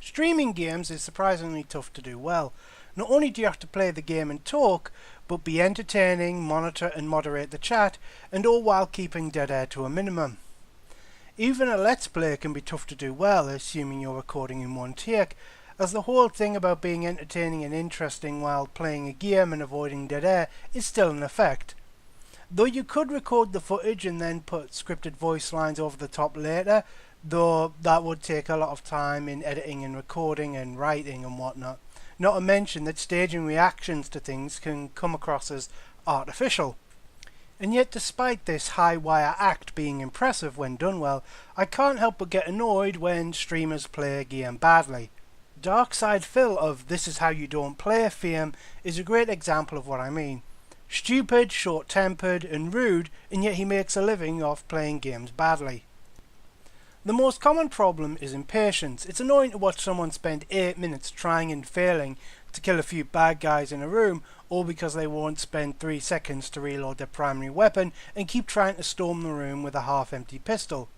Streaming games is surprisingly tough to do well. Not only do you have to play the game and talk, but be entertaining, monitor and moderate the chat, and all while keeping dead air to a minimum. Even a Let's Play can be tough to do well, assuming you're recording in one take, as the whole thing about being entertaining and interesting while playing a game and avoiding dead air is still in effect. Though you could record the footage and then put scripted voice lines over the top later, though that would take a lot of time in editing and recording and writing and whatnot. Not to mention that staging reactions to things can come across as artificial. And yet, despite this high-wire act being impressive when done well, I can't help but get annoyed when streamers play a game badly. Darkside Phil of This Is How You Don't Play fame is a great example of what I mean. Stupid, short-tempered and rude, and yet he makes a living off playing games badly. The most common problem is impatience. It's annoying to watch someone spend 8 minutes trying and failing to kill a few bad guys in a room, all because they won't spend 3 seconds to reload their primary weapon and keep trying to storm the room with a half-empty pistol.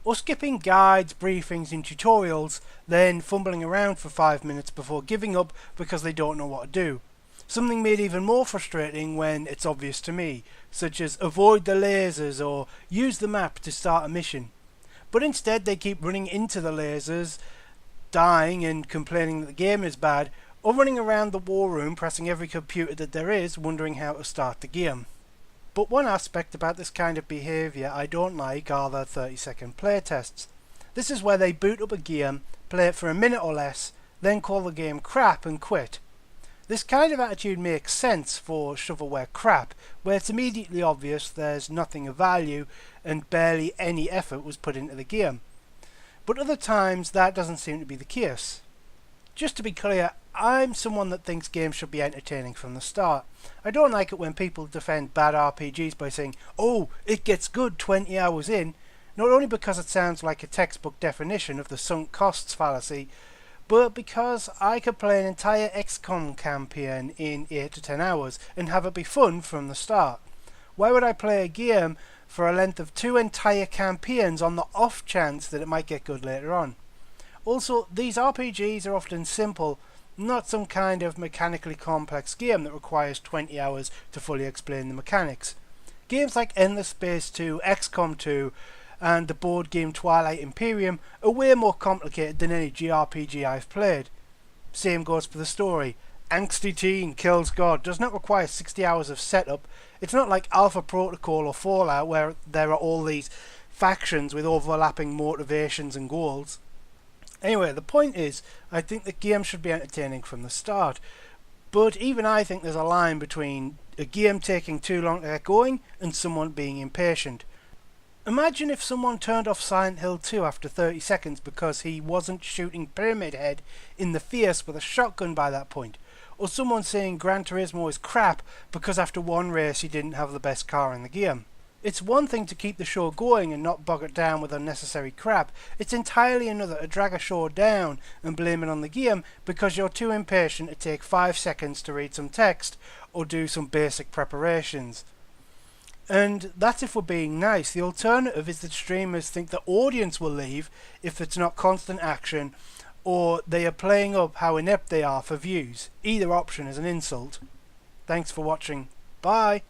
Or skipping guides, briefings and tutorials, then fumbling around for 5 minutes before giving up because they don't know what to do. Something made even more frustrating when it's obvious to me, such as avoid the lasers or use the map to start a mission. But instead they keep running into the lasers, dying and complaining that the game is bad, or running around the war room pressing every computer that there is, wondering how to start the game. But one aspect about this kind of behaviour I don't like are the 30-second playtests. This is where they boot up a game, play it for a minute or less, then call the game crap and quit. This kind of attitude makes sense for shovelware crap, where it's immediately obvious there's nothing of value and barely any effort was put into the game. But other times that doesn't seem to be the case. Just to be clear, I'm someone that thinks games should be entertaining from the start. I don't like it when people defend bad RPGs by saying, "Oh, it gets good 20 hours in," not only because it sounds like a textbook definition of the sunk costs fallacy, but because I could play an entire XCOM campaign in 8 to 10 hours and have it be fun from the start. Why would I play a game for a length of 2 entire campaigns on the off chance that it might get good later on? Also, these RPGs are often simple, not some kind of mechanically complex game that requires 20 hours to fully explain the mechanics. Games like Endless Space 2, XCOM 2 and the board game Twilight Imperium are way more complicated than any JRPG I've played. Same goes for the story. Angsty Teen Kills God does not require 60 hours of setup. It's not like Alpha Protocol or Fallout where there are all these factions with overlapping motivations and goals. Anyway, the point is, I think that games should be entertaining from the start. But even I think there's a line between a game taking too long to get going and someone being impatient. Imagine if someone turned off Silent Hill 2 after 30 seconds because he wasn't shooting Pyramid Head in the face with a shotgun by that point. Or someone saying Gran Turismo is crap because after one race he didn't have the best car in the game. It's one thing to keep the show going and not bog it down with unnecessary crap. It's entirely another to drag a show down and blame it on the game because you're too impatient to take 5 seconds to read some text or do some basic preparations. And that's if we're being nice. The alternative is that streamers think the audience will leave if it's not constant action, or they are playing up how inept they are for views. Either option is an insult. Thanks for watching. Bye!